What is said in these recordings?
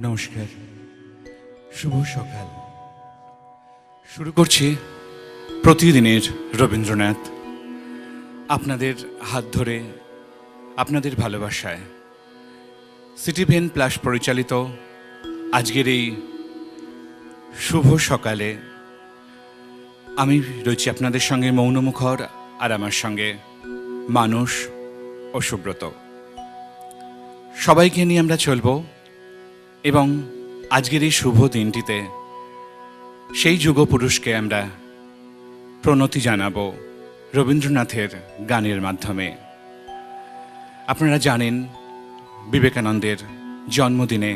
নমস্কার, শুভ সকাল। শুরু করছি প্রতিদিনের রবীন্দ্রনাথ। আপনাদের হাত ধরে, আপনাদের ভালোবাসায় সিটিভেন প্লাস পরিচালিত আজকের এই শুভ সকালে আমি রয়েছি আপনাদের সঙ্গে মৌনমুখর, আর আমার সঙ্গে মানুষ ও সুব্রত। সবাইকে নিয়ে আমরা চলব এবং আজকের এই শুভ দিনটিতে সেই যুগপুরুষকে আমরা প্রণতি জানাবো রবীন্দ্রনাথের গানের মাধ্যমে। আপনারা জানেন বিবেকানন্দের জন্মদিনে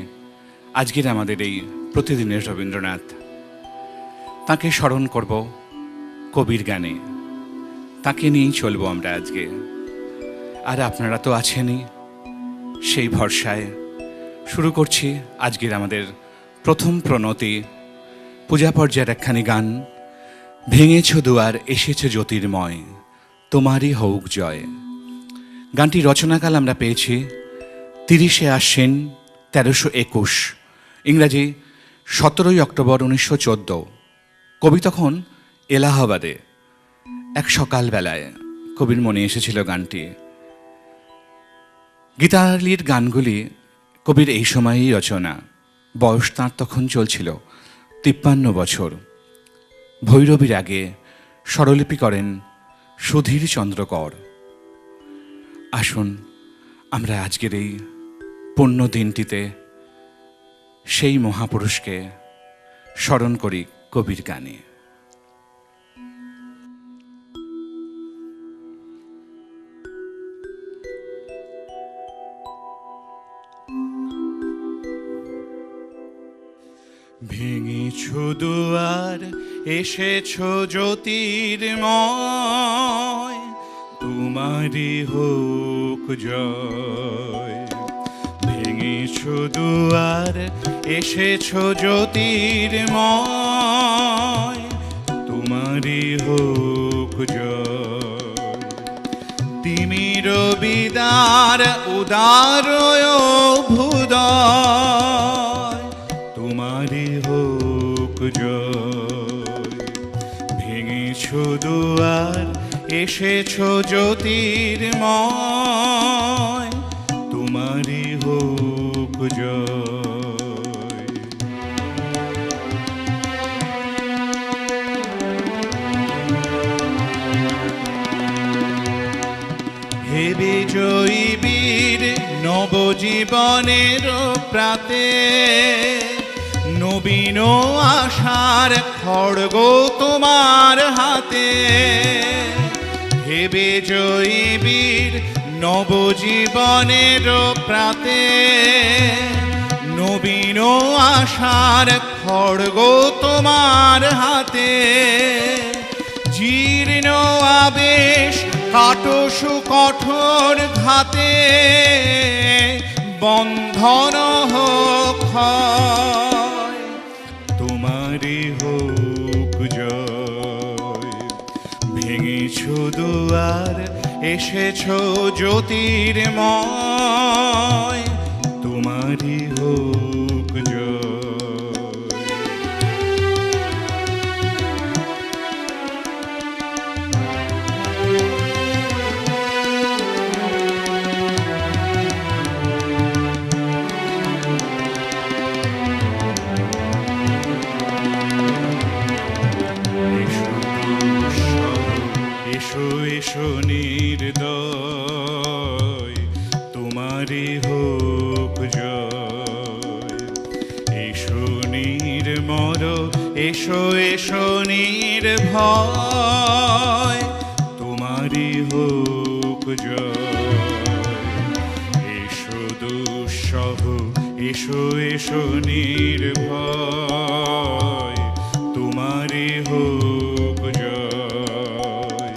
আজকের আমাদের এই প্রতিদিনের রবীন্দ্রনাথ। তাকে স্মরণ করব কবির গানে, তাকে নিয়েই চলবো আমরা আজকে। আর আপনারা তো আছেনই, সেই ভরসায় শুরু করছি আজকের আমাদের প্রথম প্রণতি। পূজা পর্যায়ের একখানি গান, ভেঙেছ দুয়ার এসেছ জ্যোতির্ময়, তোমারই হউক জয়। গানটি রচনাকাল আমরা পেয়েছি 30শে আশ্বিন 1321, ইংরাজি 17ই অক্টোবর 1914। কবি তখন এলাহাবাদে। এক সকালবেলায় কবির মনে এসেছিল গানটি। গীতালির গানগুলি কবির এই সময়েই রচনা। বয়স তাঁর তখন চলছিল 53 বছর। ভৈরবীর আগে স্বরলিপি করেন সুধীর চন্দ্র কর। আসুন আমরা আজকের এই পুণ্য দিনটিতে সেই মহাপুরুষকে স্মরণ করি কবির গানে। ভেঙেছ দুয়ার এসেছ জ্যোতির্ময়, তোমারই হোক জয়। ভেঙেছ দুয়ার এসেছ জ্যোতির্ময়, তোমারই হোক জয়। তিমির বিদার উদার অভ্যুদয়, তোমারই হোক জয়। ভেঙেছ দুয়ার এসেছ জ্যোতির্ময়, তোমারই হোক জয়। হে বিজয়ী বীর নবজীবনের প্রাতে, নবীন আশার খড়গ তোমার হাতে। হে বিজয়ী বীর নবজীবনের প্রাতে, নবীন আশার খড়গ তোমার হাতে। জীর্ণ আবেশ কাটসু কঠোর ঘাতে, বন্ধন হোক ক্ষয়, তোমারই হোক জয়। ভেঙেছ দুয়ার এসেছ জ্যোতির্ময়, তোমারই হোক জয়। এসো এসো নির্দয়, তোমারই হোক জয়। এসো নির্মল এসো এসো নির্ভয়, তোমারই হোক জয়। এসো দুঃসহ এসো এসো নির্ভয়, তোমারই হোক জয়।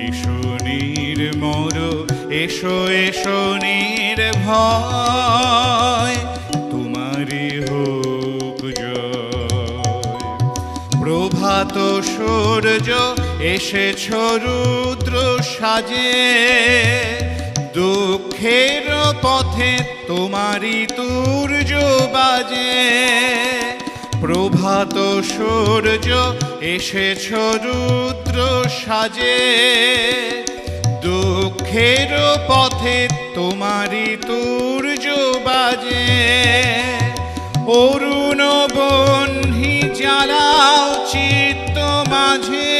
এসো নির্মল এসো এসো নির্ভয়, তোমারই হোক জয়। প্রভাত সূর্য এসেছ রুদ্র সাজে, দুঃখের পথে তোমারই তুর্য বাজে, প্রভাত সূর্য এসেছ রুদ্র সাজে। দুঃখের পথে তোমারই তুর্য বাজে, অরুণ বহ্নি জ্বালাও চিত্ত মাঝে,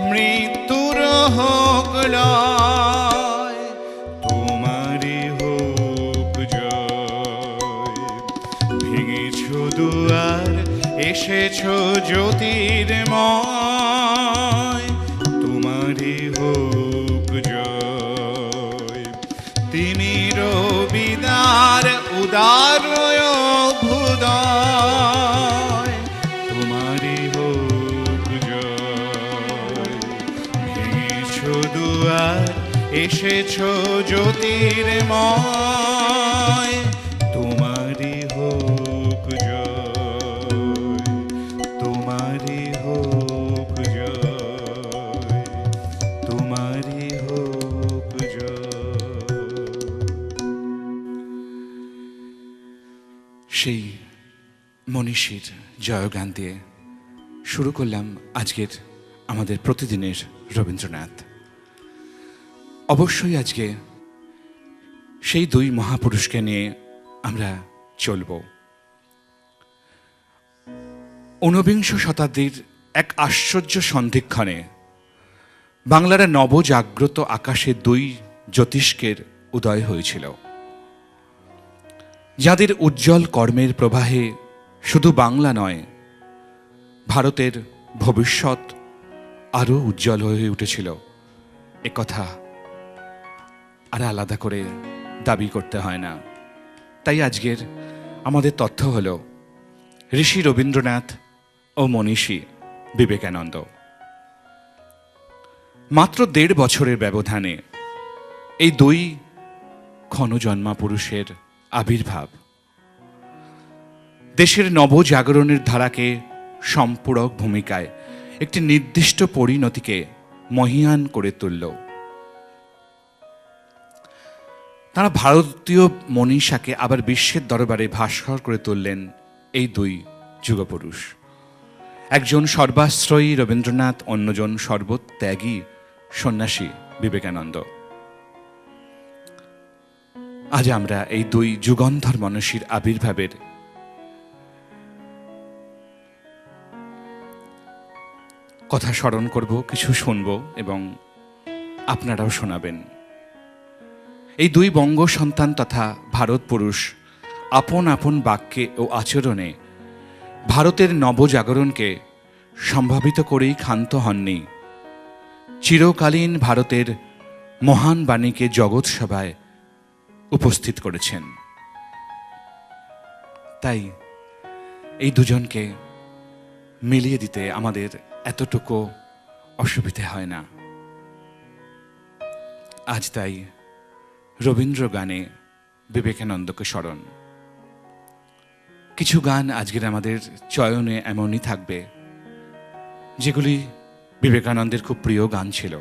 মৃত্যুর হোক লয়, তোমারই হোক জয়। ভেঙেছ দুয়ার এসেছ জ্যোতির্ময়, তোমারই হোক জয়। তিমির বিদার উদার অভ্যুদয়, তোমারই হোক জয়। ভেঙেছ দুয়ার এসেছ জ্যোতির্ময়, তোমারই হোক জয়, তোমারই হোক জয়, তোমারই হোক জয়। সেই মনীষীর জয়গান দিয়ে শুরু করলাম আজকের আমাদের প্রতিদিনের রবীন্দ্রনাথ। অবশ্যই আজকে সেই দুই মহাপুরুষকে নিয়ে আমরা চলব। ঊনবিংশ শতাব্দীর এক আশ্চর্য সন্ধিক্ষণে বাংলার নবজাগ্রত আকাশে দুই জ্যোতিষ্কের উদয় হয়েছিল, যাদের উজ্জ্বল কর্মের প্রবাহে শুধু বাংলা নয়, ভারতের ভবিষ্যৎ আরও উজ্জ্বল হয়ে উঠেছিল। একথা আর আলাদা করে দাবি করতে হয় না। তাই আজকের আমাদের তথ্য হল ঋষি রবীন্দ্রনাথ ও মনীষী বিবেকানন্দ। মাত্র ১.৫ বছরের ব্যবধানে এই দুই ক্ষণজন্মা পুরুষের আবির্ভাব দেশের নবজাগরণের ধারাকে সম্পূরক ভূমিকায় একটি নির্দিষ্ট পরিণতিকে মহীয়ান করে তুলল। তারা ভারতীয় মনীষাকে আবার বিশ্বের দরবারে ভাস্কর করে তুললেন এই দুই যুগপুরুষ। একজন সর্বাশ্রয়ী রবীন্দ্রনাথ, অন্যজন সর্বত্যাগী সন্ন্যাসী বিবেকানন্দ। আজ আমরা এই দুই যুগন্ধর মনীষীর আবির্ভাবের কথা স্মরণ করব, কিছু শুনব এবং আপনারাও শোনাবেন। এই দুই বঙ্গ সন্তান তথা ভারত পুরুষ আপন আপন বাক্যে ও আচরণে ভারতের নবজাগরণকে সম্ভাবিত করেই ক্ষান্ত হননি, চিরকালীন ভারতের মহান বাণীকে জগৎ সভায় উপস্থিত করেছেন। তাই এই দুজনকে মিলিয়ে দিতে আমাদের এতটুকু অসুবিধে হয় না। আজ তাই রবীন্দ্র গানে বিবেকানন্দকে স্মরণ। কিছু গান আজকের আমাদের চয়নে এমনই থাকবে যেগুলি বিবেকানন্দের খুব প্রিয় গান ছিল।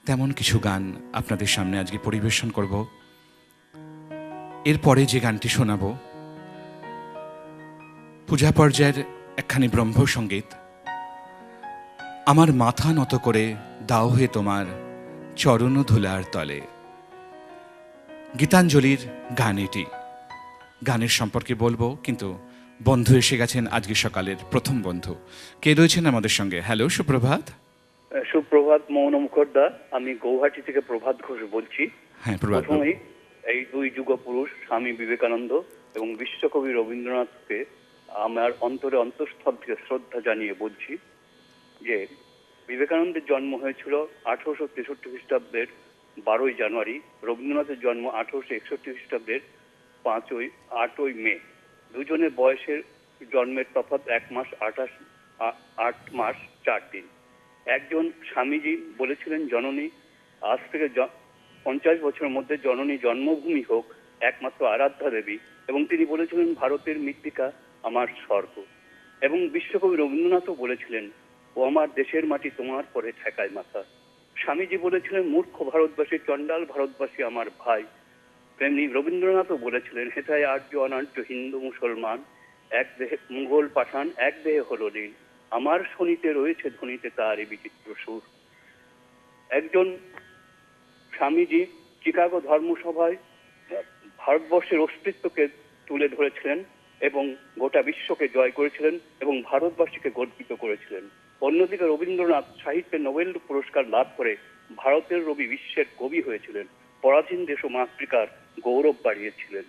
তেমন কিছু গান আপনাদের সামনে আজকে পরিবেশন করব। এরপরে যে গানটি শোনাব পূজা পর্যায়ের একখানি ব্রহ্মসঙ্গীত, আমার মাথা নত করে দাও হে তোমার চরণ ধুলার তলে। গীতাঞ্জলির গান এটি। গানের সম্পর্কে বলবো, কিন্তু বন্ধু এসে গেছেন আজকে সকালের প্রথম বন্ধু। কে রয়েছেন আমাদের সঙ্গে? হ্যালো, সুপ্রভাত। সুপ্রভাত মৌন মুখোপাধ্যায়, আমি গৌহাটি থেকে প্রভাত ঘোষ বলছি। হ্যাঁ, প্রভাত। প্রথমেই এই দুই যুগ পুরুষ স্বামী বিবেকানন্দ এবং বিশ্বকবি রবীন্দ্রনাথকে আমার অন্তরে অন্তঃস্থল থেকে শ্রদ্ধা জানিয়ে বলছি যে বিবেকানন্দের জন্ম হয়েছিল 1863 খ্রিস্টাব্দের 12ই জানুয়ারি, রবীন্দ্রনাথের জন্ম 1861 খ্রিস্টাব্দের 8ই মে। দুজনের বয়সের জন্মের তফাৎ 1 মাস 8 মাস 4 দিন। একজন স্বামীজি বলেছিলেন, জননী আজ থেকে 50 বছরের মধ্যে জননী জন্মভূমি হোক একমাত্র আরাধ্যা দেবী, এবং তিনি বলেছিলেন ভারতের মৃত্তিকা আমার স্বর্গ। এবং বিশ্বকবি রবীন্দ্রনাথও বলেছিলেন, ও আমার দেশের মাটি তোমার পরে ঠেকায় মাথা। স্বামীজি বলেছিলেন মূর্খ ভারতবাসী, চণ্ডাল ভারতবাসী আমার ভাই। তেমনি রবীন্দ্রনাথও বলেছিলেন হেথায় আর্য অনার্য হিন্দু মুসলমান, এক দেহে মুঘল পাঠান, এক দেহে হলো নীল, আমার শনিতে রয়েছে ধ্বনিতে তারই বিচিত্র সুর। একজন স্বামীজি চিকাগো ধর্মসভায় ভারতবর্ষের অস্তিত্বকে তুলে ধরেছিলেন এবং গোটা বিশ্বকে জয় করেছিলেন এবং ভারতবাসীকে গর্বিত করেছিলেন। অন্যদিকে রবীন্দ্রনাথ সাহিত্যে নোবেল পুরস্কার লাভ করে ভারতের রবি বিশ্বের কবি হয়েছিলেন, পরাধীন দেশ ও মাতৃকার গৌরব বাড়িয়েছিলেন।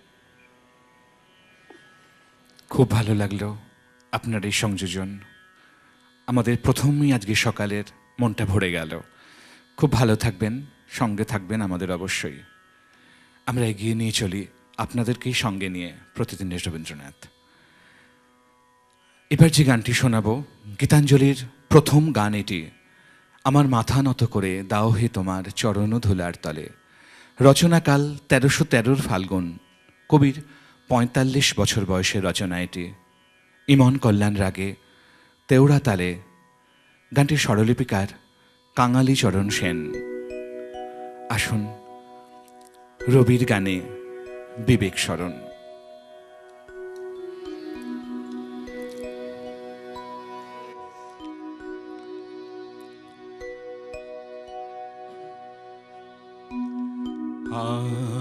খুব ভালো লাগলো আপনার এই সংযোজন। আমাদের প্রথমেই আজকে সকালের মনটা ভরে গেল। খুব ভালো থাকবেন, সঙ্গে থাকবেন আমাদের অবশ্যই। আমরা এগিয়ে নিয়ে চলি আপনাদেরকেই সঙ্গে নিয়ে, প্রতিদিনের রবীন্দ্রনাথ। এবার যে গানটি শোনাবো গীতাঞ্জলির প্রথম গান এটি। আমার মাথা নত করে দাও হে তোমার চরণ ধুলার তলে। রচনাকাল 1313 ফাল্গুন। কবির 45 বছর বয়সের রচনা এটি। ইমন কল্যাণ রাগে, তেওড়া তালে। গানটির স্বরলিপিকার কাঙালি চরণ সেন। আসুন রবির গানে বিবেক শরণ।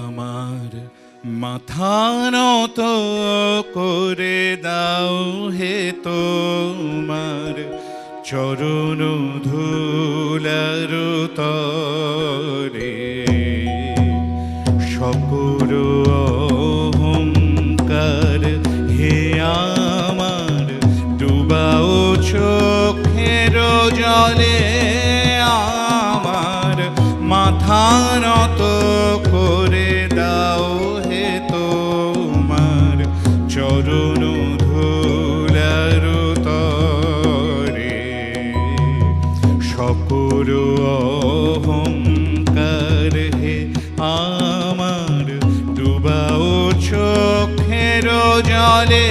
আমার মাথা নত করে দাও হে তোমার চরণ ধুলার তরে। সকল অহংকার হে আমার ডুবাও চোখের জলে। আমার মাথা নত করে দাও হে তোমার চরণ ধুলার তরে। সকল অহংকার হে আমার ডুবাও চোখের জলে।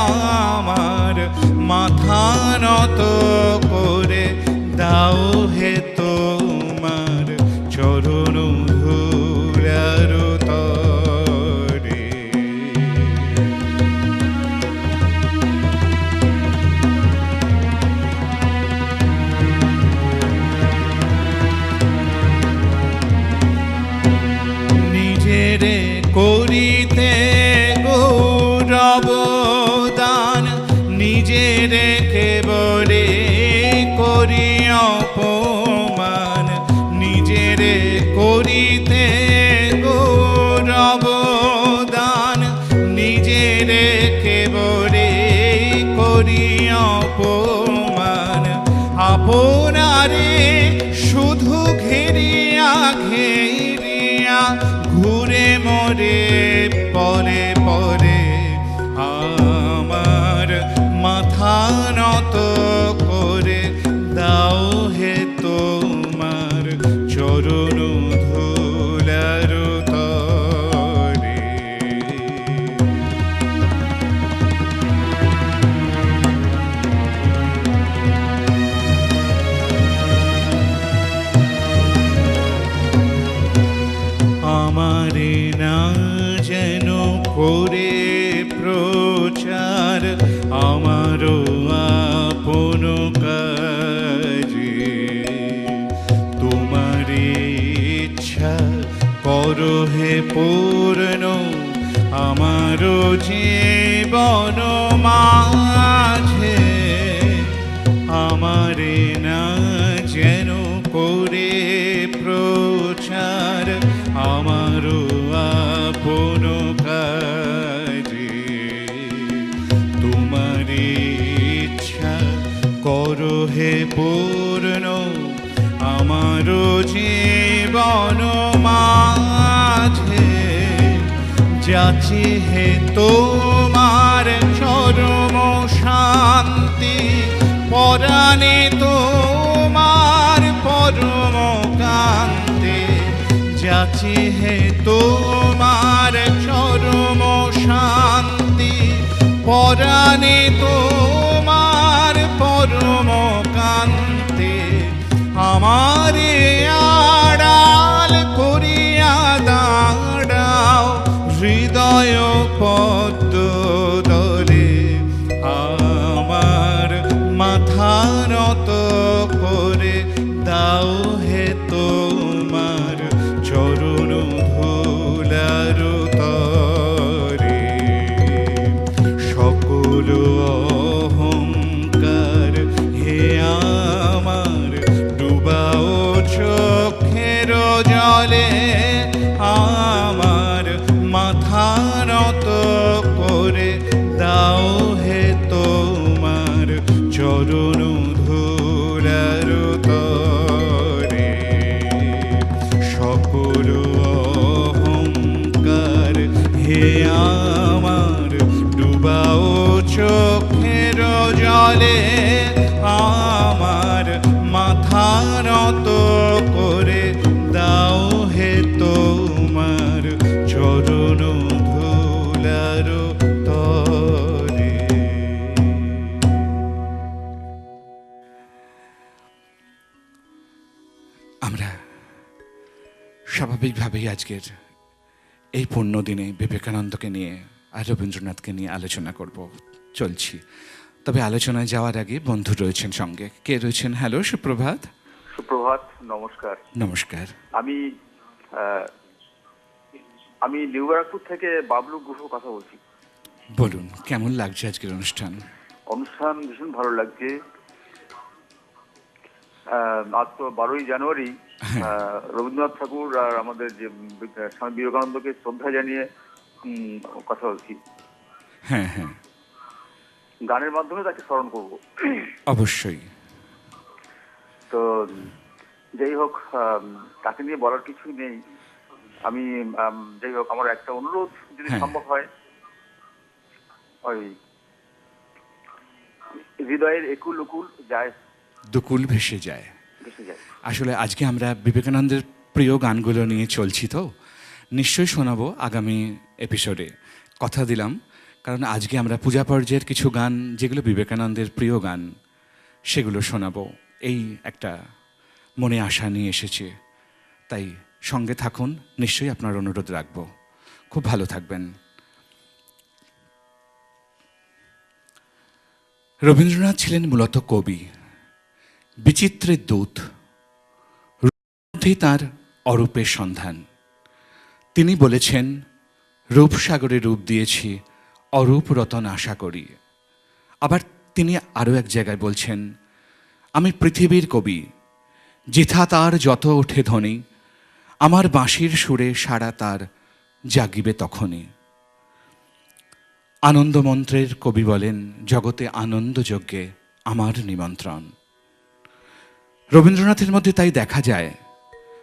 আমার মাথা নত করে দাও হে তোমার চরণ ধুলার তরে। নিজেরে করিতে গৌরব দান, নিজেরে কেবলে করি অপমান। নিজেরে করিতে গৌরব দান, নিজেরে কেবলে করি অপমান। আপনারে শুধু ঘেরিয়া ঘেরিয়া ঘুরে মরে পরে পরে। আমার মাথা নত করে দাও হে তোমার চরণ ধুলার তরে। আমারে না যেন করে প্রচার আমারও আপন কাজে। তোমার ইচ্ছা করো হে পূর্ণ আমারও জীবন মাঝে। আমারে না যেন করে প্রচার আমারও আপন কাজে। তোমার ইচ্ছা করো হে পূর্ণ আমারও জীবন মাঝে। যাচি হে তোমার চরম শান্তি, পরাণে তোমার পরম কান্তি। যাচি হে তোমার চরম শান্তি, পরাণে তোমার পরম কান্তি। আমারে আমার মাথা নত করে দাও হে তোমার চরণ ধুলার তরে। সকল অহংকার হে আমার ডুবাও চোখের জলে, আমার মাথা নত করে দাও হে তোমার চরণ ধুলার তরে। আমরা স্বাভাবিকভাবেই আজকের এই পূর্ণ দিনে বিবেকানন্দকে নিয়ে আর রবীন্দ্রনাথকে নিয়ে আলোচনা করব, চলছি। তবে আলোচনায় যাওয়ার আগে বন্ধু রয়েছেন সঙ্গে। কে রয়েছেন? হ্যালো, সুপ্রভাত। সুপ্রভাত, নমস্কার। নমস্কার। আমি নিউ ব্যারাকপুর থেকে বাবলু গুহ কথা বলছি। বলুন, কেমন লাগছে আজকের অনুষ্ঠান? অনুষ্ঠান ভীষণ ভালো লাগছে। আজ তো 12ই জানুয়ারি, রবীন্দ্রনাথ ঠাকুর আর আমাদের যে স্বামী বিবেকানন্দকে শ্রদ্ধা জানিয়ে কথা বলছি। হ্যাঁ হ্যাঁ, গানের মাধ্যমে তাকে স্মরণ করব। অবশ্যই। তো যাই হোক, তাকে নিয়ে বলার কিছুই নেই। আমি যাই হোক, আমার একটা অনুরোধ যদি সম্ভব হয়, ওই হৃদয়ের একুল উকুল যায়, দুকুল ভেসে যায়। ভেসে যায়। আসলে আজকে আমরা বিবেকানন্দের প্রিয় গানগুলো নিয়ে চলছি, তো নিশ্চয়ই শোনাবো আগামী এপিসোডে, কথা দিলাম। কারণ আজকে আমরা পূজা পর্যায়ের কিছু গান যেগুলো বিবেকানন্দের প্রিয় গান, সেগুলো শোনাবো, এই একটা মনে আশা নিয়ে এসেছে। তাই সঙ্গে থাকুন, নিশ্চয়ই আপনার অনুরোধ রাখবো। খুব ভালো থাকবেন। রবীন্দ্রনাথ ছিলেন মূলত কবি, বিচিত্রের দূত, রূপেই তাঁর অরূপের সন্ধান। তিনি বলেছেন, রূপসাগরে রূপ দিয়েছি, অরূপ রতন আশা করি। আবার তিনি আরও এক জায়গায় বলছেন, আমি পৃথিবীর কবি, জিথা তার যত ওঠে ধ্বনি, আমার বাঁশির সুরে সারা তার জাগিবে তখনই। আনন্দমন্ত্রের কবি বলেন, জগতে আনন্দযজ্ঞে আমার নিমন্ত্রণ। রবীন্দ্রনাথের মধ্যে তাই দেখা যায়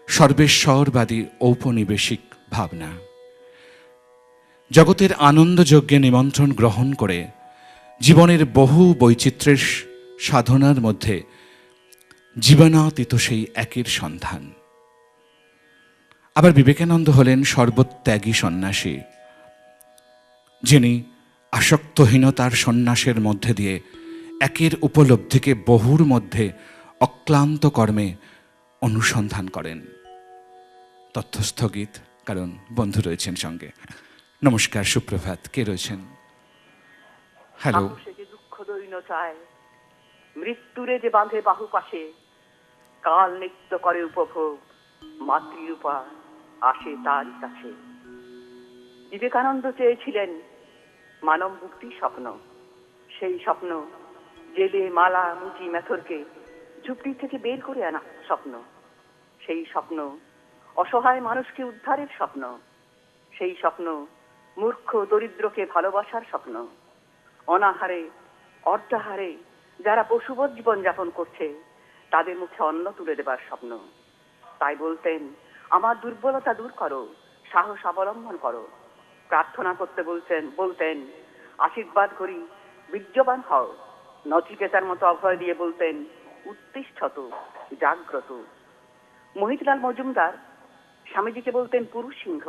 সর্বেশ্বরবাদী ঔপনিবেশিক ভাবনা। জগতের আনন্দযজ্ঞে নিমন্ত্রণ গ্রহণ করে জীবনের বহু বৈচিত্র্যের সাধনার মধ্যে জীবনাতীত সেই একের সন্ধান। আবার বিবেকানন্দ হলেন সর্বত্যাগী সন্ন্যাসী, যিনি আসক্তহীনতার সন্ন্যাসের মধ্যে দিয়ে একের উপলব্ধিকে বহুর মধ্যে অক্লান্ত কর্মে অনুসন্ধান করেন। তথ্যস্থগিত, কারণ বন্ধু রয়েছেন সঙ্গে। নমস্কার, সুপ্রভাত। কে রয়েছেন? হ্যালো। দুঃখ দৈন্য চায়, মৃত্যুরে যে বাঁধে বাহু পাশে, কাল নিত্য করে উপভোগ, মাতৃরূপা আসে তার কাছে। বিবেকানন্দ চেয়েছিলেন মানব মুক্তির স্বপ্ন। সেই স্বপ্ন জেলে মালা মুচি মেথরকে ঝুপড়ি থেকে বের করে আনা স্বপ্ন। সেই স্বপ্ন অসহায় মানুষকে উদ্ধারের স্বপ্ন। সেই স্বপ্ন মূর্খ দরিদ্রকে ভালোবাসার স্বপ্ন। অনাহারে অর্ধাহারে যারা পশুবৎ জীবন যাপন করছে, তাদের মুখে অন্ন তুলে দেবার স্বপ্ন। তাই বলতেন, আমার দুর্বলতা দূর করো, সাহস অবলম্বন করো। প্রার্থনা করতে বলতেন আশীর্বাদ করি, বীর্যবান হও। নচিকেতার মতো অভয় দিয়ে বলতেন, উত্তিষ্ঠত, জাগ্রত। মোহিতলাল মজুমদার স্বামীজিকে বলতেন পুরুষ সিংহ।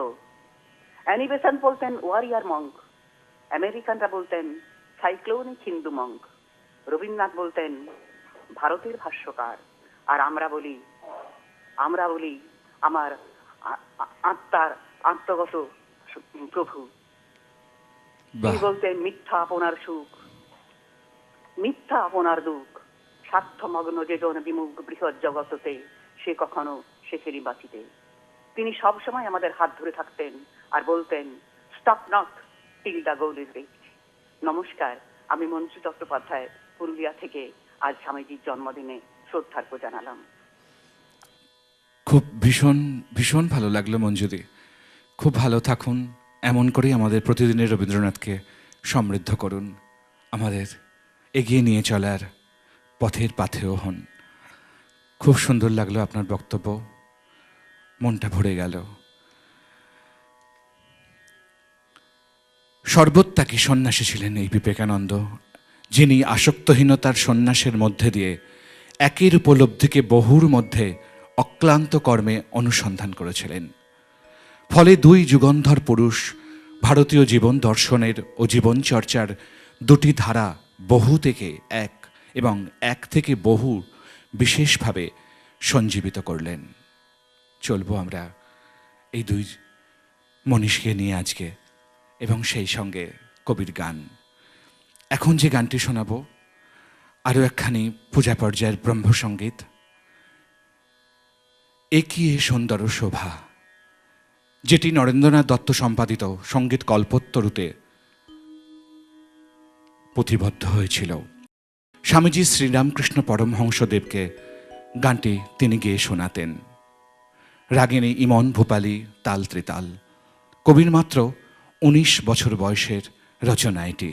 অ্যানি বেসান্ট বলতেন ওয়ারিয়ার মঙ্ক। আমেরিকানরা বলতেন সাইক্লোনিক হিন্দু মঙ্ক। রবীন্দ্রনাথ বলতেন ভারতের ভাষ্যকার। আর আমরা বলি আমার আত্মার আত্মগত প্রভু। তিনি বলতেন মিথ্যা আপনার সুখ, মিথ্যা আপনার দুঃখ, স্বার্থমগ্ন যে জন বিমুখ বৃহৎ জগততে, সে কখনো শেখেনি বাঁচিতে। তিনি সবসময় আমাদের হাত ধরে থাকতেন আর বলতেন, stop not till the goal is reached. নমস্কার, আমি মঞ্জু চট্টোপাধ্যায়, পুরুলিয়া থেকে আজ স্বামীজির জন্মদিনে শ্রদ্ধার্ঘ্য জানালাম। খুব খুব ভীষণ ভীষণ ভালো লাগলো মঞ্জুদি। খুব ভালো থাকুন, এমন করেই আমাদের প্রতিদিনের রবীন্দ্রনাথকে সমৃদ্ধ করুন, আমাদের এগিয়ে নিয়ে চলার পথের পাথেয় হন। খুব সুন্দর লাগলো আপনার বক্তব্য, মনটা ভরে গেল। সর্বত্যাগী সন্ন্যাসী ছিলেন এই বিবেকানন্দ, যিনি আসক্তহীনতার সন্ন্যাসের মধ্যে দিয়ে একের উপলব্ধিকে বহুর মধ্যে অক্লান্ত কর্মে অনুসন্ধান করেছিলেন। ফলে দুই যুগন্ধর পুরুষ ভারতীয় জীবন দর্শনের ও জীবনচর্চার দুটি ধারা বহু থেকে এক এবং এক থেকে বহু বিশেষভাবে সঞ্জীবিত করলেন। চলবো আমরা এই দুই মনীষীকে নিয়ে আজকে, এবং সেই সঙ্গে কবির গান। এখন যে গানটি শোনাবো আরও একখানি পূজা পর্যায়ের ব্রহ্মসঙ্গীত, একি এ সুন্দর শোভা, যেটি নরেন্দ্রনাথ দত্ত সম্পাদিত সঙ্গীত কল্পতরুতে পুঁথিবদ্ধ হয়েছিল। স্বামীজি শ্রীরামকৃষ্ণ পরমহংসদেবকে গানটি তিনি গেয়ে শোনাতেন। রাগিনী ইমন ভূপালী, তাল ত্রিতাল। কবির মাত্র 19 বছর বয়সের রচনা এটি।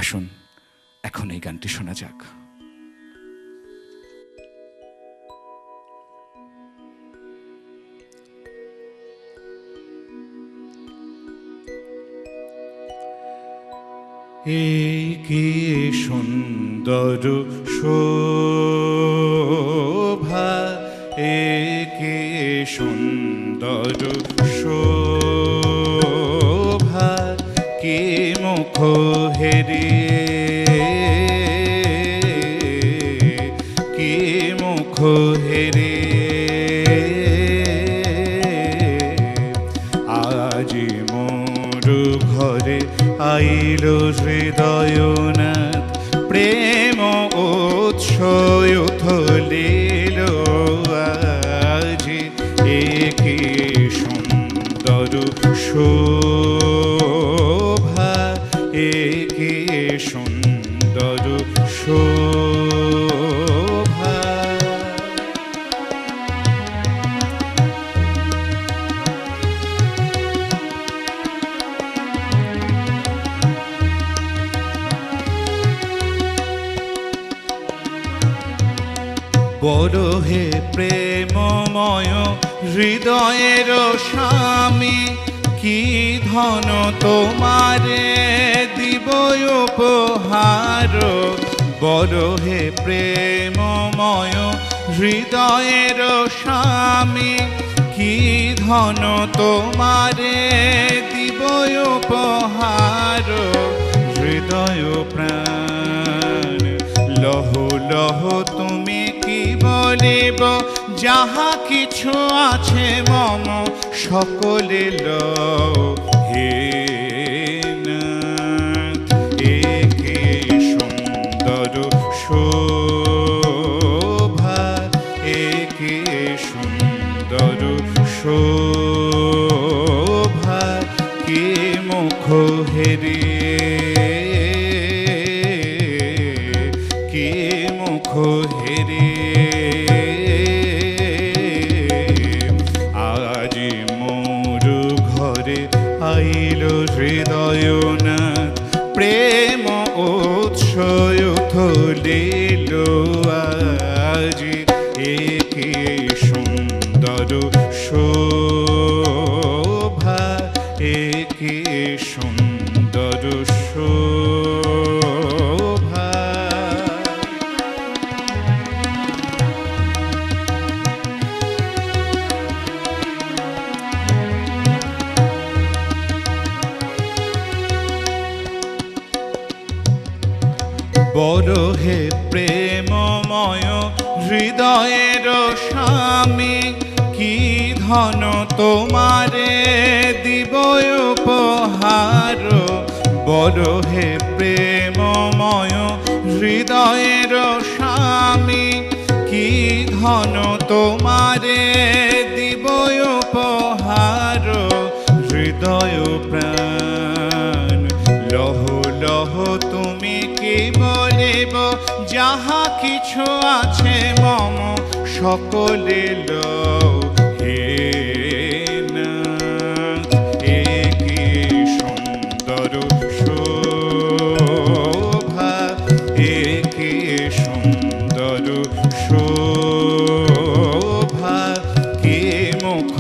আসুন এখন এই গানটি শোনা যাক। এই কি সুন্দর শোভা, একে সুন্দর শোভা, কে মুখ হেরিয়ে, কে মুখ হেরিয়ে আজি মোর ঘরে আইল হৃদয়নাথ, প্রেম উৎসয় উথলিল আজি, একে সুন্দর শোভা, একে সুন্দর শোভা। বড় হে প্রেমময় হৃদয়ের স্বামী, কি ধন তোমারে দিব উপহার। বড় হে প্রেমময় হৃদয়ের স্বামী, কি ধন তোমারে দিব উপহার। হৃদয় প্রাণ লহ লহ তুমি কি বলিব, যাহা কিছু আছে মম সকলে লও হে নাথ। একে সুন্দর শোভা, একে সুন্দর শোভা, কে মুখ হেরিয়ে, কে মুখ হেরিয়ে আজি মোর ঘরে আইল হৃদয়নাথ, প্রেম উৎসয় উথলিল আজি, একে সুন্দর শোভা, একে সুন্দর শোভা। বড় হে প্রেমময় হৃদয়ের স্বামী, কি ধন তোমারে দিব উপহার। বড় হে প্রেমময় হৃদয়ের স্বামী, কি ধন তোমারে দিব উপহার। হৃদয় প্রাণ লহ লহ তুমি কি বলিব, যাহা কিছু আছে মম সকলে লও হে নাথ, একে সুন্দর শোভা, একে সুন্দর শোভা, কে মুখ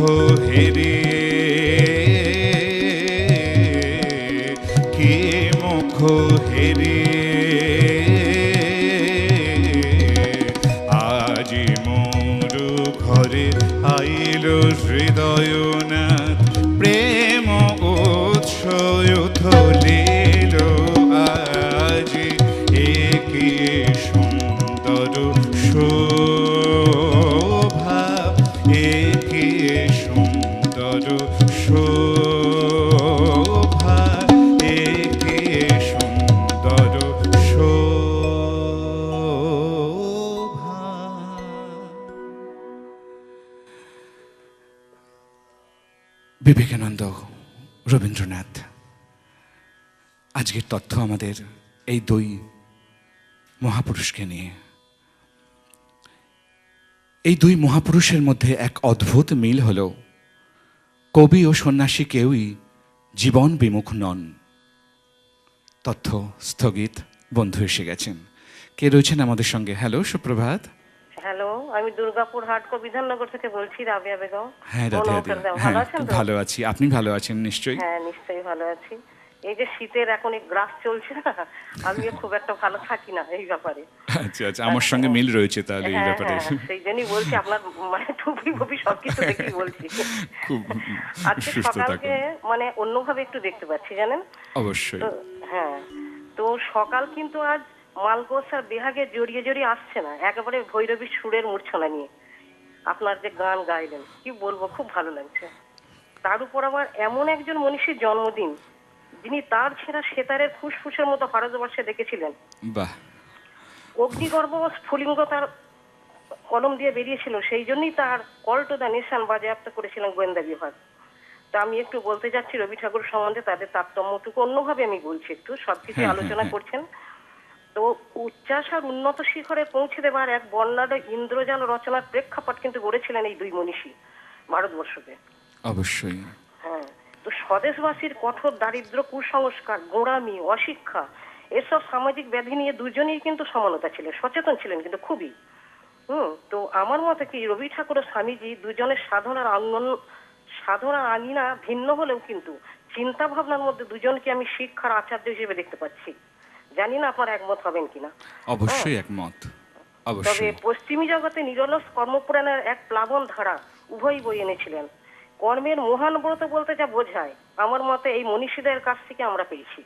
হেরে, কে মুখ হেরে আজি মোর ঘরে আইল হৃদয়নাথ, প্রেম উৎসয় থলিল আজি, একে সুন্দর শোভা, একে সুন্দর শোভা, একে সুন্দর শোভা। বিবেকানন্দ, রবীন্দ্রনাথ। আজকের তথ্য আমাদের এই দুই মহাপুরুষকে নিয়ে। এই দুই মহাপুরুষের মধ্যে এক অদ্ভুত মিল হল, কবি ও সন্ন্যাসী কেউই জীবন বিমুখ নন। তথ্য স্থগিত, বন্ধু এসে গেছেন। কে রয়েছেন আমাদের সঙ্গে? হ্যালো, সুপ্রভাত। হ্যালো, আমি দুর্গাপুর হাটকো বিধাননগর থেকে বলছি, রাবিয়া বেগম। হ্যাঁ রাধে রাধে। ভালো হ্যাঁ আছেন তো? ভালো আছি, আপনি ভালো আছেন নিশ্চয়ই? হ্যাঁ, নিশ্চয়ই ভালো আছি। এই যে শীতের এখন এই গ্রাস চলছে না, আমিও খুব একটা ভালো থাকি না এই ব্যাপারে। আচ্ছা আচ্ছা, আমার সঙ্গে মিল রয়েছে তাহলে এই হ্যাঁ ব্যাপারে। হ্যাঁ, সেই জন্যই বলছি, আপনার মানে টুপি ফুপি সবকিছু দেখেই বলছি। খুব আজকে সুস্থ সকালকে থাকুন। মানে অন্যভাবে একটু দেখতে পাচ্ছি, জানেন অবশ্যই। তো? হ্যাঁ, তো সকাল কিন্তু আজ মালগোস আর বেহাগে জড়িয়ে জড়িয়ে আসছে না, একেবারে ভৈরবীর সুরের মূর্ছনা নিয়ে আপনার যে গান গাইলেন, কি বলবো, খুব ভালো লাগছে। তার উপর আবার এমন একজন মনীষীর জন্মদিন, যিনি তার ছেঁড়া সেতারের ফুসফুসের মতো ভারতবর্ষে দেখেছিলেন। বাহ। অগ্নিগর্ভ ও স্ফুলিঙ্গ তার কলম দিয়ে বেরিয়েছিল, সেই জন্যই তার কল টু দ্য নেশন বাজেয়াপ্ত করেছিলেন গোয়েন্দা বিভাগ। তা আমি একটু বলতে যাচ্ছি রবি ঠাকুর সম্বন্ধে, তাদের তারতম্যটুকু অন্যভাবে আমি বলছি, একটু সবকিছু আলোচনা করছেন। তো উচ্চাস আর উন্নত শিখরে পৌঁছে দেবার এক বর্ণাঢ্য ইন্দ্রজাল রচনার প্রেক্ষাপট কিন্তু গড়েছিলেন এই দুই মনীষী ভারতবর্ষকে। অবশ্যই। হ্যাঁ, তো স্বদেশবাসীর কঠোর দারিদ্র, কুসংস্কার, গোঁড়ামি, অশিক্ষা, এসব সামাজিক ব্যাধি নিয়ে দুজনেই কিন্তু সমানতা ছিলেন, সচেতন ছিলেন কিন্তু খুবই। তো আমার মতে কি, রবি ঠাকুর ও স্বামীজি দুজনের সাধনার আঙিনা ভিন্ন হলেও কিন্তু চিন্তা ভাবনার মধ্যে দুজনকে আমি শিক্ষার আচার্য হিসেবে দেখতে পাচ্ছি। জানি না আপনারা একমত হবেন কিনা। অবশ্যই একমত। তবে অবশ্যই। পশ্চিমী জগতে নিরলস কর্মপুরাণের এক প্লাবন ধারা উভয়ই বই এনেছিলেন। কর্মের মহান ব্রত বলতে যা বোঝায়, আমার মতে এই মনীষীদের কাছ থেকে আমরা পেয়েছি।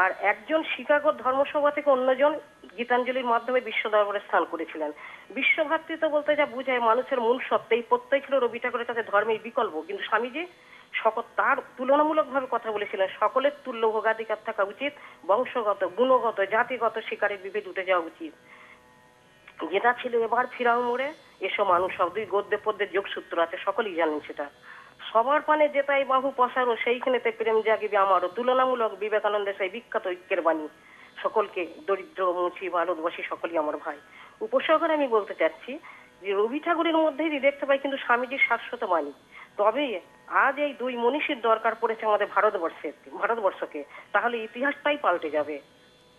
আর একজন শিকাগোর ধর্মসভা থেকে অন্যজন গীতাঞ্জলির মাধ্যমে বিশ্ব দরবারে স্থান করেছিলেন। বিশ্বভ্রাতৃত্ব বলতে যা বোঝায় মানুষের মূল সত্য, এই প্রত্যয় ছিল রবি ঠাকুরের কাছে ধর্মের বিকল্প। কিন্তু স্বামীজি তার তুলনামূলকভাবে কথা বলেছিলেন, সকলের তুল্য ভোগাধিকার থাকা উচিত, বংশগত, গুণগত, জাতিগত শিকারের বিভেদ উঠে যাওয়া উচিত। যেটা ছিল এবার ফিরাও মোড়ে এসব মানুষ সব দুই গদ্যে পদ্যের যোগসূত্র আছে, সকলেই জানেন সেটা। সবার পানে যেটাই বাহু পসারো, সেইখানেতে প্রেম জাগিবে আমারও, তুলনামূলক বিবেকানন্দের সেই বিখ্যাত ঐক্যের বাণী। সকলকে দরিদ্র মুচি ভারতবাসী সকলেই আমার ভাই। উপসর্গরে আমি বলতে চাচ্ছি যে রবি ঠাকুরের মধ্যেই দেখতে পাই কিন্তু স্বামীজির শাশ্বত বাণী। তবে আজ এই দুই মনীষীর দরকার পড়েছে আমাদের ভারতবর্ষকে, তাহলে ইতিহাসটাই পাল্টে যাবে।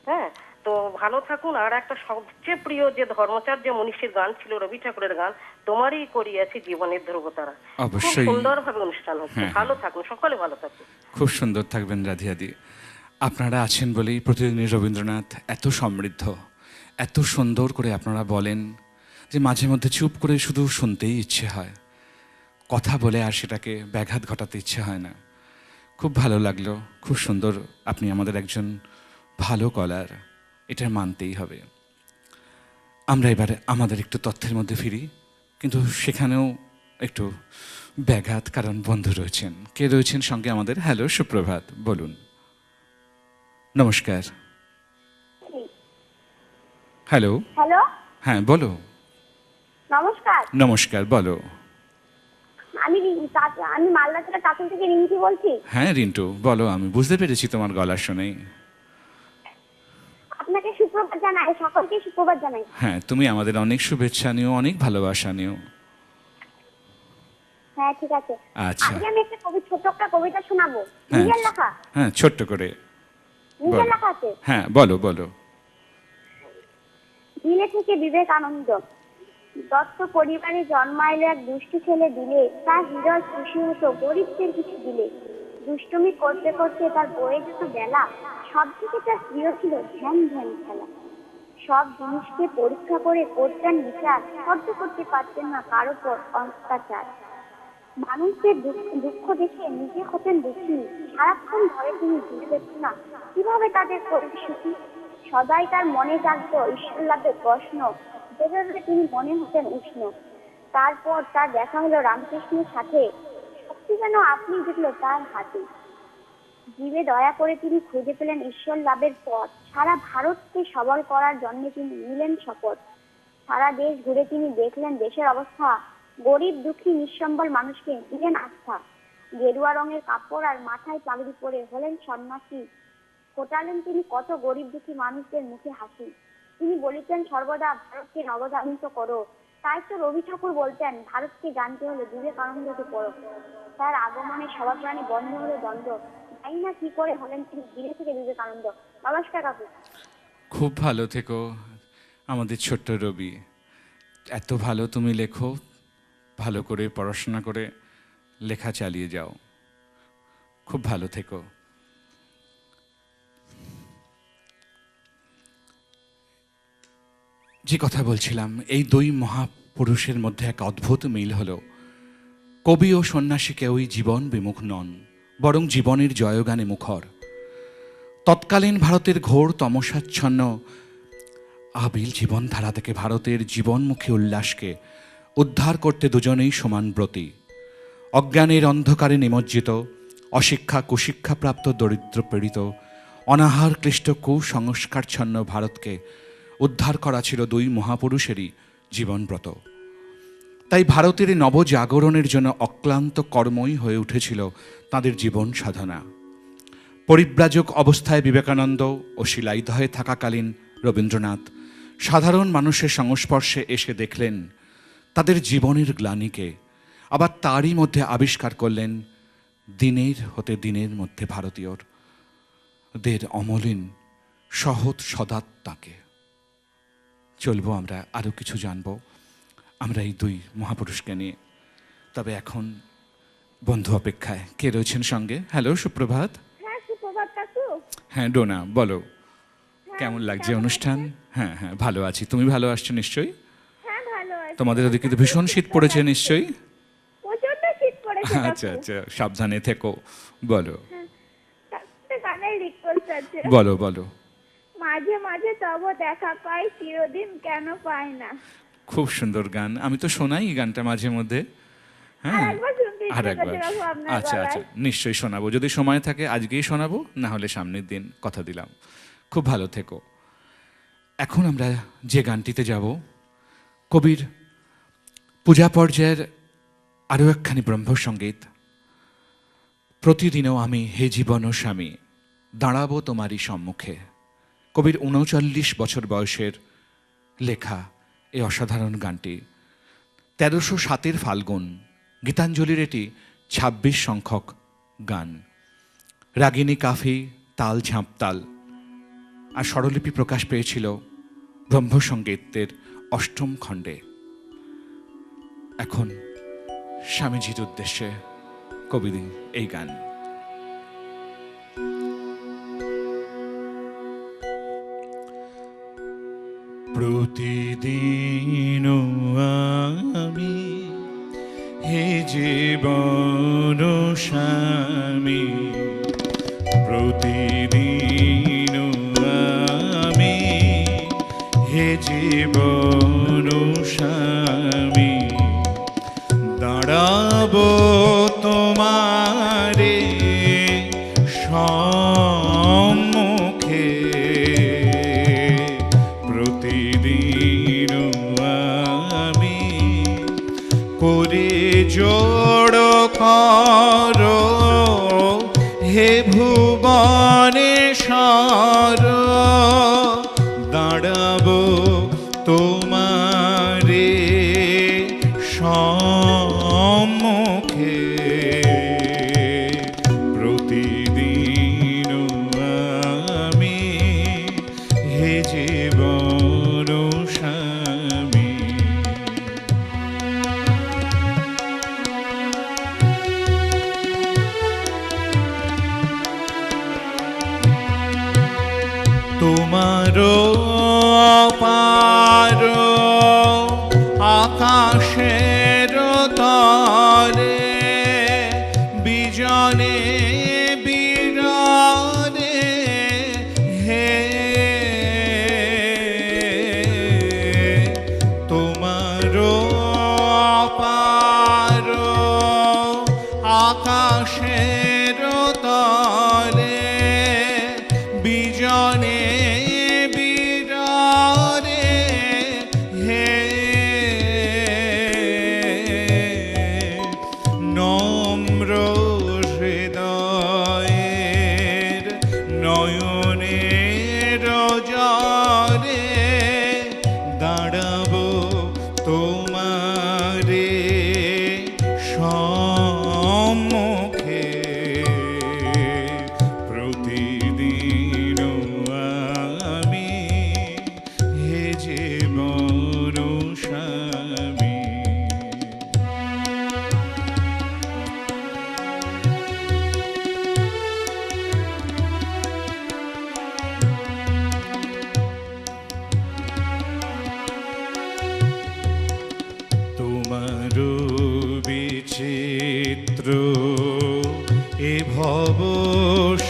হ্যাঁ, তো ভালো থাকুন। আর একটা সবচেয়ে প্রিয় যে ধর্মাচার্য মনীষীর গান ছিল রবি ঠাকুরের গান, তোমারই করিয়াছি জীবনের ধ্রুবতারা, খুব অবশ্যই। সুন্দরভাবে অনুষ্ঠান হচ্ছে। ভালো থাকুন, সকলে ভালো থাকুন। খুব সুন্দর থাকবেন রাধিয়াদি। আপনারা আছেন বলেই প্রতিদিনই রবীন্দ্রনাথ এত সমৃদ্ধ, এত সুন্দর করে আপনারা বলেন যে মাঝে মধ্যে চুপ করে শুধু শুনতেই ইচ্ছে হয়, কথা বলে আর সেটাকে ব্যাঘাত ঘটাতে ইচ্ছে হয় না। খুব ভালো লাগলো, খুব সুন্দর। আপনি আমাদের একজন ভালো কলার, এটা মানতেই হবে। আমরা এবারে আমাদের একটু তথ্যের মধ্যে ফিরি, কিন্তু সেখানেও একটু ব্যাঘাত, কারণ বন্ধু রয়েছেন। কে রয়েছেন সঙ্গে আমাদের? হ্যালো, সুপ্রভাত, বলুন। নমস্কার। হ্যালো। হ্যালো, হ্যাঁ বলো। নমস্কার। নমস্কার, বলো। আমি মালদা থেকে কাকুন থেকে রিঙ্কি বলছি। হ্যাঁ রিন্টু, বলো। আমি বুঝতে পেরেছি তোমার গলা শুনেই। আপনাকে সুপ্রভাত জানাই, সকলকে সুপ্রভাত জানাই। হ্যাঁ, তুমি আমাদের অনেক শুভেচ্ছা নিও, অনেক ভালোবাসা নিও। হ্যাঁ ঠিক আছে। আচ্ছা। আজকে আমি ছোট্ট একটা কবিতা শোনাবো। হ্যাঁ নিজের লেখা, হ্যাঁ, ছোট্ট করে নিজের বলো। লেখা আছে। হ্যাঁ, বলো বলো। দিলে থেকে বিবেকানন্দ। দত্ত পরিবারে জন্মাইলে এক দুষ্টু ছেলে দিলে, তার হৃদয় খুশি হতো গরিবদের কিছু দিলে। দুষ্টুমি করতে করতে তার বয়ে যেত বেলা, সব থেকে তার প্রিয় ছিল ধ্যান ধ্যান খেলা। সব জিনিসকে পরীক্ষা করে করতেন বিচার, সহ্য করতে পারতেন না কারো উপর অত্যাচার। মানুষদের দুঃখ দেখে নিজে হতেন দুঃখী, সারাক্ষণ ধরে তিনি বুঝতেন না কিভাবে তাদের করবে সুখী। সদাই তার মনে জাগত ঈশ্বর লাভের প্রশ্ন, যেভাবে তিনি মনে হতেন উষ্ণ। তারপর তার দেখা হলো রামকৃষ্ণের সাথে, সত্যি যেন আপনি দেখলো তার হাতে। জীবে দয়া করে তিনি খুঁজে পেলেন ঈশ্বর লাভের পথ, সারা ভারতকে সবল করার জন্য তিনি নিলেন শপথ। সারা দেশ ঘুরে তিনি দেখলেন দেশের অবস্থা, গরিব দুঃখী নিঃসম্বল মানুষকে দিলেন আস্থা। গেরুয়া রঙের কাপড় আর মাথায় পাগড়ি পরে হলেন সন্ন্যাসী, ফোটালেন তিনি কত গরিব দুঃখী মানুষদের মুখে হাসি। তিনি বলিতেন সর্বদা ভারতকে নবজাগরিত করো, তাই তো রবি ঠাকুর বলতেন ভারতকে জানতে হলে বিবেকানন্দকে পড়ো। তার আগমনে সবার প্রাণী বন্ধ হলো দ্বন্দ্ব, জানি না কি করে হলেন তিনি দিলে থেকে বিবেকানন্দ। নমস্কার কাকু। খুব ভালো থেকো আমাদের ছোট্ট রবি। এত ভালো তুমি লেখো, ভালো করে পড়াশোনা করে লেখা চালিয়ে যাও। খুব ভালো থেকো। যে কথা বলছিলাম, এই দুই মহাপুরুষের মধ্যে এক অদ্ভুত মিল হলো। কবি ও সন্ন্যাসী কেউই জীবন বিমুখ নন, বরং জীবনের জয়গানে মুখর। তৎকালীন ভারতের ঘোর তমসাচ্ছন্ন আবিল জীবনধারা থেকে ভারতের জীবনমুখী উল্লাসকে উদ্ধার করতে দুজনেই সমান ব্রতী। অজ্ঞানের অন্ধকারে নিমজ্জিত, অশিক্ষা কুশিক্ষাপ্রাপ্ত দরিদ্র পীড়িত, অনাহার ক্লিষ্ট কুসংস্কারচ্ছন্ন ভারতকে উদ্ধার করা ছিল দুই মহাপুরুষেরই জীবনব্রত। তাই ভারতের নবজাগরণের জন্য অক্লান্ত কর্মই হয়ে উঠেছিল তাঁদের জীবন সাধনা। পরিব্রাজক অবস্থায় বিবেকানন্দ ও শিলাইদহে থাকাকালীন রবীন্দ্রনাথ সাধারণ মানুষের সংস্পর্শে এসে দেখলেন তাদের জীবনের গ্লানিকে, আবার তারই মধ্যে আবিষ্কার করলেন দিনের হতে দিনের মধ্যে ভারতীয়দের অমলিন সহৎ সদাত্মাকে। চলবো আমরা, আরও কিছু জানবো আমরা এই দুই মহাপুরুষকে নিয়ে। তবে এখন বন্ধু অপেক্ষায় কে রয়েছেন সঙ্গে? হ্যালো, সুপ্রভাত। হ্যাঁ সুপ্রভাত কাকু। হ্যাঁ ডোনা, বলো কেমন লাগছে অনুষ্ঠান? হ্যাঁ হ্যাঁ, ভালো আছি। তুমি ভালো আসছো নিশ্চয়ই? হ্যাঁ ভালো আছি। তোমাদের ওদিকে তো ভীষণ শীত পড়েছে নিশ্চয়ই? প্রচন্ড শীত পড়েছে কাকু। আচ্ছা আচ্ছা, সাবধানে থেকো। বলো একটা গানের রিকোয়েস্ট আছে। বলো বলো। মাঝে মাঝে তব দেখা পাই, চিরদিন কেন পাই না। খুব সুন্দর গান, আমি তো শোনাই এই গানটা মাঝে মধ্যে। হ্যাঁ, আরেকবার শুনতে ইচ্ছে আর একবার। করছে কাকু আপনার আচ্ছা আচ্ছা, গলায়। নিশ্চয়ই শোনাবো, যদি সময় থাকে আজকেই শোনাবো, না হলে সামনের দিন, কথা দিলাম। খুব ভালো থেকো। এখন আমরা যে গানটিতে যাব, কবির পূজা পর্যায়ের আরও একখানি ব্রহ্মসঙ্গীত। প্রতিদিনও আমি হে জীবন ও স্বামী দাঁড়াবো তোমারই সম্মুখে। কবির ৩৯ বছর বয়সের লেখা এই অসাধারণ গানটি ১৩০৭ ফাল্গুন। গীতাঞ্জলির এটি ২৬ সংখ্যক গান। রাগিনী কাফি, তাল ঝাঁপতাল আর স্বরলিপি প্রকাশ পেয়েছিল ব্রহ্মসঙ্গীতের ৮ম খণ্ডে। এখন স্বামীজির উদ্দেশ্যে কবির এই গান। প্রতিদিন আমি হে জীবন স্বামী, প্রতিদিন আমি হে জীবন স্বামী দাঁড়াবো তোমারে সম্মুখে। প্রতিদিন আমি করে জোড় করো হে ভুবনেশ্বর, প্রতিদিন আমি হে জীবন স্বামী। তোমারও অপার আকাশের তলে বিজনে বিরনে হে তোমারও অপার আকাশের তলে বিজনে বিরনে হে নম্র হৃদয়ের নয়নের জলে দাঁড়াবো তোমারে সম্মুখে প্রতিদিন আমি হে জীবন স্বামী। তোমার বিচিত্র এ ভব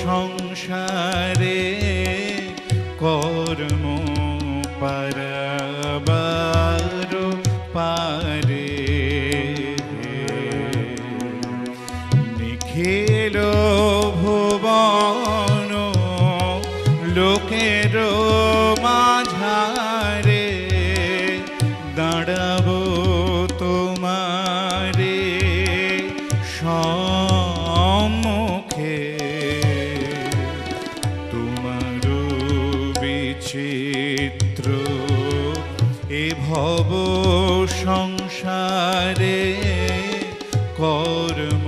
সংসারে কর্ম পারাবার পারে নিখিল ভুবন লোকের মাঝারে দাঁড়াবো তোমারে সম্মুখে তোমার বিচিত্র এ ভব সংসারে কর্ম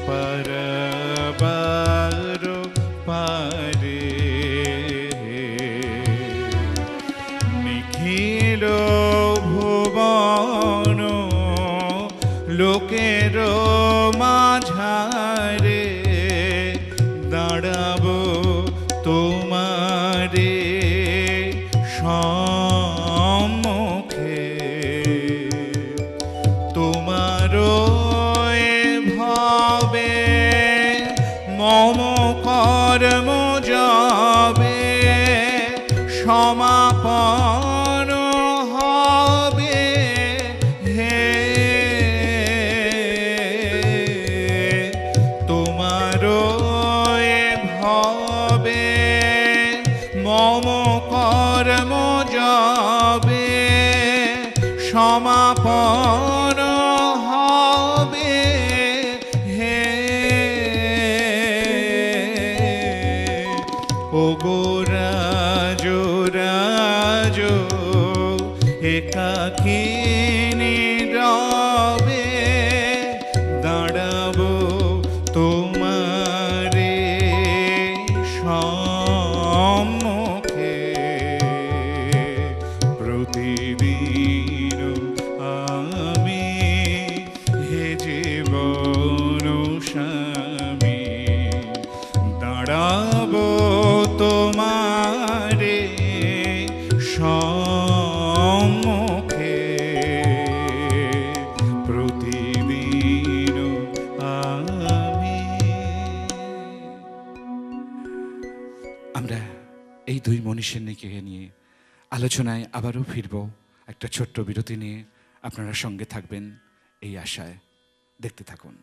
পারাবার পারে নিখিল ভুবন লোকের মাঝারে দাঁড়াবো তোমারে সম্মুখে তোমারও এ ভাবে মম কর্ম যাবে সমাপন হবে হে তোমারও এ ভাবে মম কর্ম যাবে সমাপন হবে হে ওগো রাজ রাজ একাকিনী রবে দাঁড়াবো তোমারে সম্মুখে প্রতিদিন আমি হে জীবন স্বামী দাঁড়াবো তোমারে সম্মুখে প্রতিদিন আমি। আমরা এই দুই মনীষীকে নিয়ে আলোচনায় আবারও ফিরব একটা ছোট্ট বিরতি নিয়ে। আপনারা সঙ্গে থাকবেন এই আশায়। দেখতে থাকুন।